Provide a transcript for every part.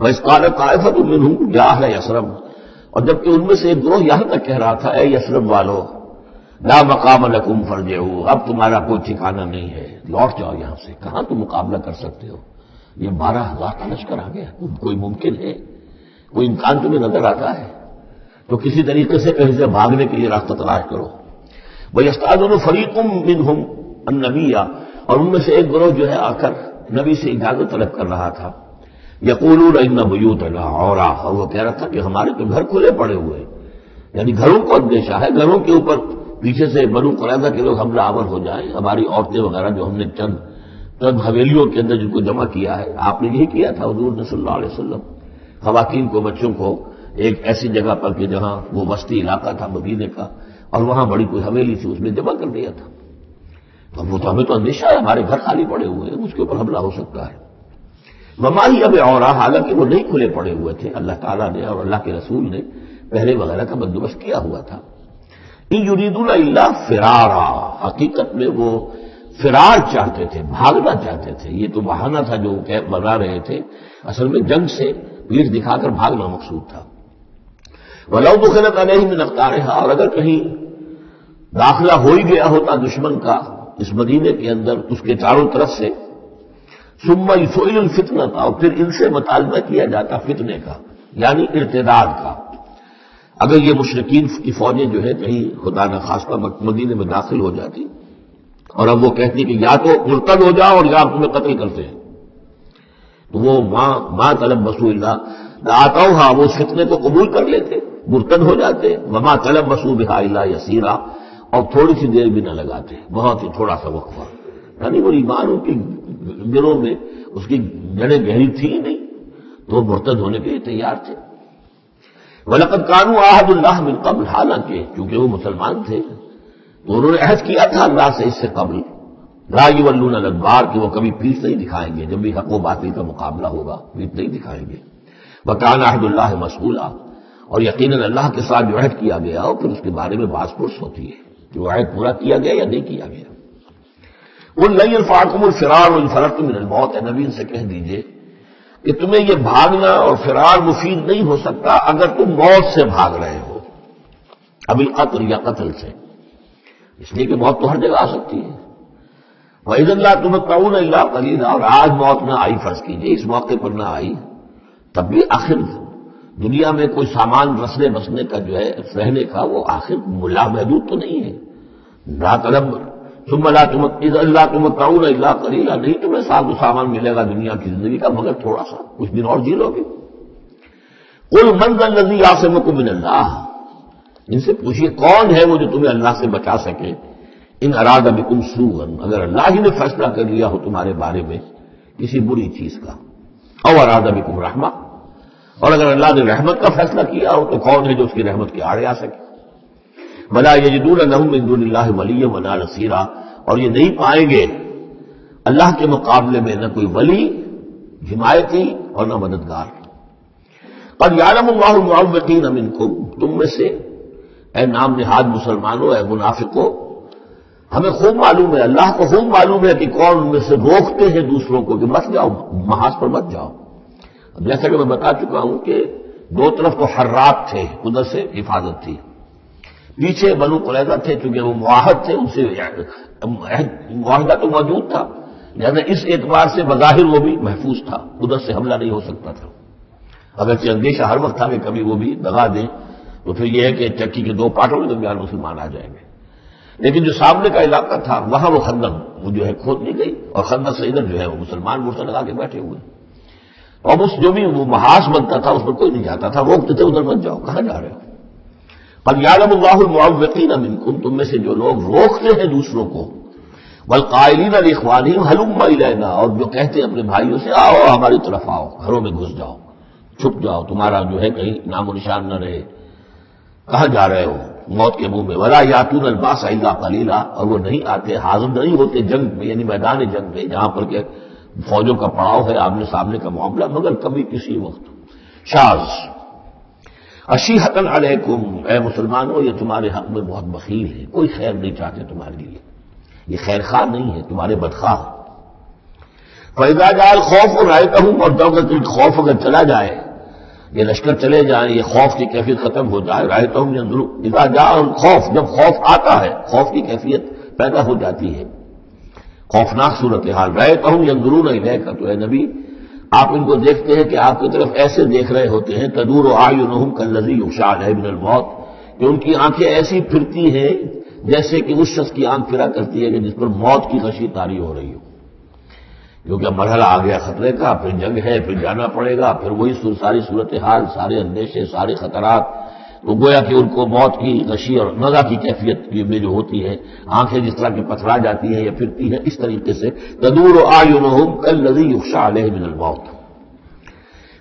وَإِذْ قَالَتْ طَائِفَةٌ مِّنْهُمْ يَا أَهْلَ يَثْرِبَ، اور جبکہ ان میں سے ایک گروہ یہاں تک کہہ رہا تھا اے یثرب والو لا مقام لکم فارجعوا، اب تمہارا کوئی ٹھکانہ نہیں ہے، لوٹ جاؤ یہاں سے، کہاں تم مقابلہ کر سکتے ہو، یہ 12,000 کا لشکر آ گیا، کوئی ممکن ہے، کوئی امکان تمہیں نظر آتا ہے؟ تو کسی طریقے سے کہیں سے بھاگنے کے لیے راستہ تلاش کرو۔ وَيَسْتَأْذِنُ فَرِيقٌ مِّنْهُمْ النَّبِيَّ، اور ان میں سے ایک گروہ جو ہے آ کر نبی سے اجازت طلب کر رہا تھا، یقولون ان بیوتنا عورا، اور وہ کہہ رہا تھا کہ ہمارے تو گھر کھلے پڑے ہوئے ہیں، یعنی گھروں کو اندیشہ ہے، گھروں کے اوپر پیچھے سے بنو قریظہ کے لوگ حملہ آور ہو جائیں، ہماری عورتیں وغیرہ جو ہم نے چند حویلیوں کے اندر جن کو جمع کیا ہے، آپ نے یہی کیا تھا حضور نے صلی اللہ علیہ وسلم، خواتین کو بچوں کو ایک ایسی جگہ پر کہ جہاں وہ وسطی علاقہ تھا مدینے کا اور وہاں بڑی کوئی حویلی تھی اس میں جمع کر دیا تھا، تو وہ تو ہمیں تو اندیشہ ہے ہمارے گھر خالی پڑے ہوئے ہیں، اس کے اوپر حملہ ہو سکتا ہے۔ وما ہی اب عورا، حالانکہ وہ نہیں کھلے پڑے ہوئے تھے، اللہ تعالیٰ نے اور اللہ کے رسول نے پہرے وغیرہ کا بندوبست کیا ہوا تھا۔ ان یریدون الا فرارا، حقیقت میں وہ فرار چاہتے تھے، بھاگنا چاہتے تھے، یہ تو بہانہ تھا جو بنا رہے تھے، اصل میں جنگ سے پیٹھ دکھا کر بھاگنا مقصود تھا۔ وَلَوْ دُخِلَتْ عَلَيْهِمْ مِنْ أَقْطَارِهَا، اور اگر کہیں داخلہ ہو ہی گیا ہوتا دشمن کا اس مدینے کے اندر اس کے چاروں طرف سے، ثُمَّ يُسْئِلُ الْفِتْنَةَ، اور پھر ان سے مطالبہ کیا جاتا فتنے کا، یعنی ارتداد کا۔ اگر یہ مشرکین کی فوجیں جو ہے کہیں خدا نہ خواستہ مدینے میں داخل ہو جاتی اور اب وہ کہتی کہ یا تو مرتد ہو جاؤ اور یا تمہیں قتل کرتے ہیں، تو وہ ماں طلب بسو اللہ آتا وہ اس فتنے کو قبول کر لیتے، مرتد ہو جاتے، وما طلب بسو بہا الا یسیرا، اور تھوڑی سی دیر بھی نہ لگاتے، بہت ہی تھوڑا سا وقفہ، یعنی وہ ایمان ان کی دلوں میں اس کی جڑیں گہری تھی ہی نہیں، تو وہ مرتد ہونے کے لیے تیار تھے۔ وَلَقَدْ كَانُوا عَاهَدُوا اللَّهِ مِنْ قَبْلُ، حالانکہ چونکہ وہ مسلمان تھے تو انہوں نے عہد کیا تھا اللہ سے اس سے قبل، لَا يُوَلُّونَ الْأَدْبَارَ، کہ وہ کبھی پیٹھ نہیں دکھائیں گے، جب بھی حق و باطل کا مقابلہ ہوگا پیٹھ نہیں دکھائیں گے۔ وَكَانَ عَهْدُ اللَّهِ مَسْئُولًا، اور یقیناً اللہ کے ساتھ جو عہد کیا گیا اور پھر اس کے بارے میں باز پرس ہوتی ہے کہ وہ عہد پورا کیا گیا یا نہیں کیا گیا۔ قُل لَّن يَنفَعَكُمُ الْفِرَارُ إِن فَرَرْتُم مِّنَ الْمَوْتِ، اے نبی ان سے کہہ دیجئے کہ تمہیں یہ بھاگنا اور فرار مفید نہیں ہو سکتا اگر تم موت سے بھاگ رہے ہو، اب القتل یا قتل سے، اس لیے کہ موت تو ہر جگہ آ سکتی ہے۔ وَإِذًا لَّا تُمَتَّعُونَ إِلَّا قَلِيلًا، اور آج موت نہ آئی، فرض کیجئے اس موقع پر نہ آئی، تب بھی آخر دنیا میں کوئی سامان رسنے بسنے کا جو ہے رہنے کا وہ آخر ملا محدود تو نہیں ہے، لا طلب ثم لا تمتعون الا قلیلا، نہیں تمہیں ساز و سامان ملے گا دنیا کی زندگی کا مگر تھوڑا سا، کچھ دن اور جی لو گے۔ قل من ذا الذی یعصمکم من اللہ، ان سے پوچھئے کون ہے وہ جو تمہیں اللہ سے بچا سکے، ان اراد بکم سوءا، اگر اللہ ہی نے فیصلہ کر لیا ہو تمہارے بارے میں کسی بری چیز کا، او اراد بکم رحمہ، اور اگر اللہ نے رحمت کا فیصلہ کیا ہو تو کون ہے جو اس کی رحمت کے آڑے آ سکے۔ وَلَا يَجِدُونَ لَهُم مِّن دُونِ اللَّهِ وَلِيًّا وَلَا نَصِيرًا، اور یہ نہیں پائیں گے اللہ کے مقابلے میں نہ کوئی ولی، حمایتی اور نہ مددگار۔ قَدْ يَعْلَمُ اللَّهُ الْمُعَوِّقِينَ مِنكُمْ، تم میں سے اے نام نہاد مسلمانوں، اے منافقوں، ہمیں خوب معلوم ہے، اللہ کو خوب معلوم ہے کہ کون ان میں سے روکتے ہیں دوسروں کو کہ مت جاؤ، محاذ پر مت جاؤ۔ جیسا کہ میں بتا چکا ہوں کہ دو طرف تو حرات تھے، ادھر سے حفاظت تھی، پیچھے بنو قریظہ تھے چونکہ وہ معاہد تھے، ان سے معاہدہ تو موجود تھا، لہذا اس اعتبار سے بظاہر وہ بھی محفوظ تھا، ادھر سے حملہ نہیں ہو سکتا تھا، اگرچہ اندیشہ ہر وقت تھا کہ کبھی وہ بھی دگا دیں تو پھر یہ ہے کہ چکی کے دو پارٹوں کے درمیان مسلمان آ جائیں گے۔ لیکن جو سامنے کا علاقہ تھا وہاں وہ خندق وہ جو ہے کھود دی گئی، اور خندق سے ادھر جو ہے وہ مسلمان مرتد لگا کے بیٹھے ہوئے، اور اس جو بھی وہ محاذ بنتا تھا اس پر کوئی نہیں جاتا تھا، روکتے تھے ادھر مت جاؤ، کہاں جا رہے ہو۔ قد یعلم اللہ المعوقین منکم، تم میں سے جو لوگ روکتے ہیں دوسروں کو، والقائلین لاخوانہم ہلم الینا، اور جو کہتے ہیں اپنے بھائیوں سے آؤ ہماری طرف آؤ، گھروں میں گھس جاؤ، چھپ جاؤ، تمہارا جو ہے کہیں نام و نشان نہ رہے، کہاں جا رہے ہو موت کے منہ میں۔ ولا یاتون الباس الا قلیلا، اور وہ نہیں آتے، حاضر نہیں ہوتے جنگ میں، یعنی میدان جنگ میں جہاں پر کہ فوجوں کا پڑاؤ ہے، آمنے سامنے کا معاملہ، مگر کبھی کسی وقت۔ شاذ اشیحتن علیکم، اے مسلمانوں یہ تمہارے حق میں بہت بخیل ہے، کوئی خیر نہیں چاہتے تمہارے لیے، یہ خیر خواہ نہیں ہے، تمہارے بدخواہ۔ فَإِذَا جَاءَ الْخَوْفُ رَأَيْتَهُمْ، اور جب خوف اگر چلا جائے، یہ لشکر چلے جائیں، یہ خوف کی کیفیت ختم ہو جائے، رأيتهم ينظرون، اذا جاء الخوف، جب خوف آتا ہے، خوف کی کیفیت پیدا ہو جاتی ہے، خوفناک صورتحال، رأيتهم ينظرون إليك، تو اے نبی آپ ان کو دیکھتے ہیں کہ آپ کی طرف ایسے دیکھ رہے ہوتے ہیں، تدور اعینہم کالذی یغشی علیہ من الموت، کہ ان کی آنکھیں ایسی پھرتی ہیں جیسے کہ اس شخص کی آنکھ پھرا کرتی ہے کہ جس پر موت کی غشی طاری ہو رہی ہو، کیونکہ اب مرحلہ آ گیا خطرے کا، پھر جنگ ہے، پھر جانا پڑے گا، پھر وہی ساری صورتحال، سارے اندیشے، سارے خطرات، تو گویا کہ ان کو موت کی غشی اور نزع کی کیفیت میں جو ہوتی ہے، آنکھیں جس طرح کی پتھرا جاتی ہیں یا پھرتی ہیں، اس طریقے سے تدور اعینہم کالذی یغشی علیہ من الموت۔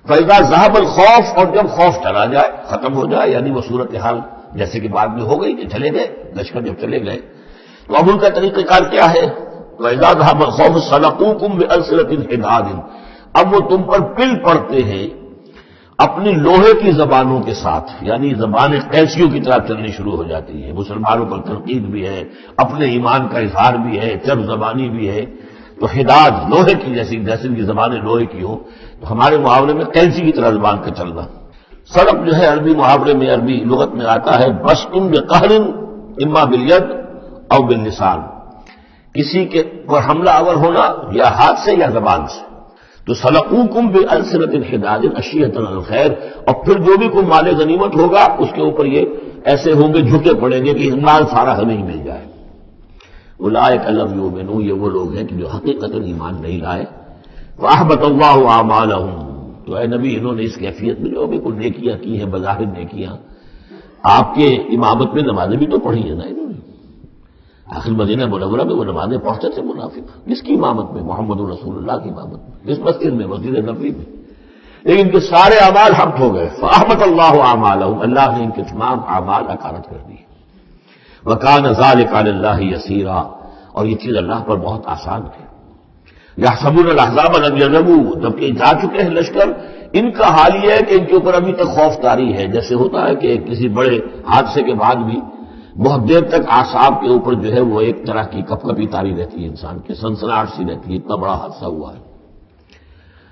فَإِذَا ذَهَبَ الْخَوْفُ، اور جب خوف چلا جائے، ختم ہو جائے، یعنی وہ صورتحال جیسے کہ بعد میں ہو گئی کہ چلے گئے، لشکر جب چلے گئے، تو اب ان کا طریقہ کار کیا ہے؟ وَإِذَا ذَهَبَ الْخَوْفُ سَلَقُوكُم بِأَلْسِنَةٍ حِدَادٍ، اب وہ تم پر پل پڑتے ہیں اپنی لوہے کی زبانوں کے ساتھ، یعنی زبانیں قیسیوں کی طرح چلنی شروع ہو جاتی ہیں، مسلمانوں پر تنقید بھی ہے، اپنے ایمان کا اظہار بھی ہے، چرب زبانی بھی ہے، تو حداد لوہے کی جیسے ان کی زبانیں لوہے کی ہوں، تو ہمارے محاورے میں قینچی کی طرح زبان کا چلنا۔ سلق جو ہے عربی محاورے میں، عربی لغت میں آتا ہے بسط بقہر اما بالید او باللسان، کسی کے پر حملہ آور ہونا یا ہاتھ سے یا زبان سے، تو سلقوکم بألسنۃ حداد اشیۃ الخیر، اور پھر جو بھی کوئی مال غنیمت ہوگا اس کے اوپر یہ ایسے ہوں گے، جھکے پڑیں گے کہ مال سارا ہمیں ہی مل جائے۔ اولئک لم یؤمنوا، یہ وہ لوگ ہیں کہ جو حقیقتاً ایمان نہیں لائے۔ وَأَحْبَطَ اللَّهُ أَعْمَالَهُمْ، تو اے نبی انہوں نے اس کیفیت میں جو بھی کوئی نیکیاں کی ہیں، بظاہر نیکیاں، آپ کے امامت میں نمازیں بھی تو پڑھی ہیں نا انہوں نے، آخر مدینہ منورہ میں وہ نمازیں پڑھتے تھے منافق، جس کی امامت میں؟ محمد رسول اللہ کی امامت میں، جس مسجد میں؟ مسجد نبوی میں، لیکن ان کے سارے اعمال حبط ہو گئے۔ فَأَحْبَطَ اللَّهُ أَعْمَالَهُمْ، اللہ نے ان کے تمام اعمال اکارت کر دیے۔ وَكَانَ ذَلِكَ عَلَى اللَّهِ يَسِيرًا، اور یہ چیز اللہ پر بہت آسان ہے۔ يَحْسَبُونَ الْأَحْزَابَ لَمْ يَذْهَبُوا، جبکہ جا چکے ہیں لشکر، ان کا حال یہ ہے کہ ان کے اوپر ابھی تک خوف طاری ہے، جیسے ہوتا ہے کہ کسی بڑے حادثے کے بعد بھی بہت دیر تک اعصاب کے اوپر جو ہے وہ ایک طرح کی کپ کپی طاری رہتی ہے، انسان کی سنسناہٹ سی رہتی ہے، اتنا بڑا حادثہ ہوا ہے۔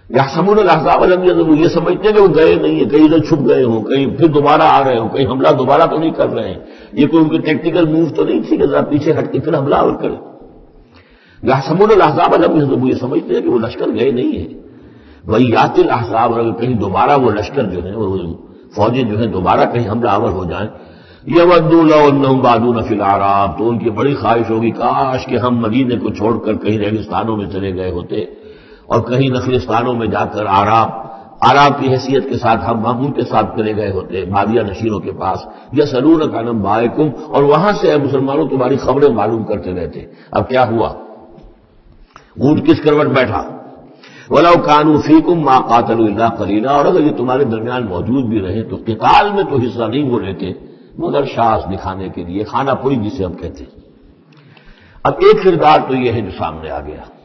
يَحْسَبُونَ الْأَحْزَابَ لَمْ يَذْهَبُوا، یہ سمجھتے ہیں کہ وہ گئے نہیں ہیں، کہیں ادھر چھپ گئے ہوں، کہیں پھر دوبارہ آ رہے ہوں، کہیں حملہ دوبارہ تو نہیں کر رہے ہیں، یہ کوئی ان کی ٹیکٹیکل موو تو نہیں تھی کہ ذرا پیچھے ہٹ کے پھر حملہ اور کریں۔ يَحْسَبُونَ الْأَحْزَابَ لَمْ يَذْهَبُوا، یہ سمجھتے ہیں کہ وہ لشکر گئے نہیں ہیں۔ وَإِيَّاتِ الْأَحْزَابُ، اگر کہیں دوبارہ وہ لشکر جو ہے وہ فوجیں جو ہیں دوبارہ کہیں حملہ آور ہو جائیں، يَوَدُّوا لَوْ أَنَّهُمْ بَادُونَ فِي الْأَعْرَابِ، تو ان کی بڑی خواہش ہوگی کاش کہ ہم مدینے کو چھوڑ کر کہیں ریگستانوں میں چلے گئے ہوتے، اور کہیں نخلستانوں میں جا کر آراب کی حیثیت کے ساتھ ہم ان کے ساتھ چلے گئے ہوتے، بادیہ نشینوں کے پاس، یسألونک عن انبائکم، اور وہاں سے اے مسلمانوں تمہاری خبریں معلوم کرتے رہتے۔ اب کیا ہوا؟ اونٹ کس کروٹ بیٹھا؟ وَلَوْ كَانُوا فِيكُمْ مَا قَاتَلُوا إِلَّا قَلِيلًا، اور اگر یہ تمہارے درمیان موجود بھی رہے تو قتال میں تو حصہ نہیں وہ لیتے مگر شاذ دکھانے کے لیے، خانہ پوری جسے ہم کہتے ہیں۔ اب ایک کردار تو یہ ہے جو سامنے آ گیا،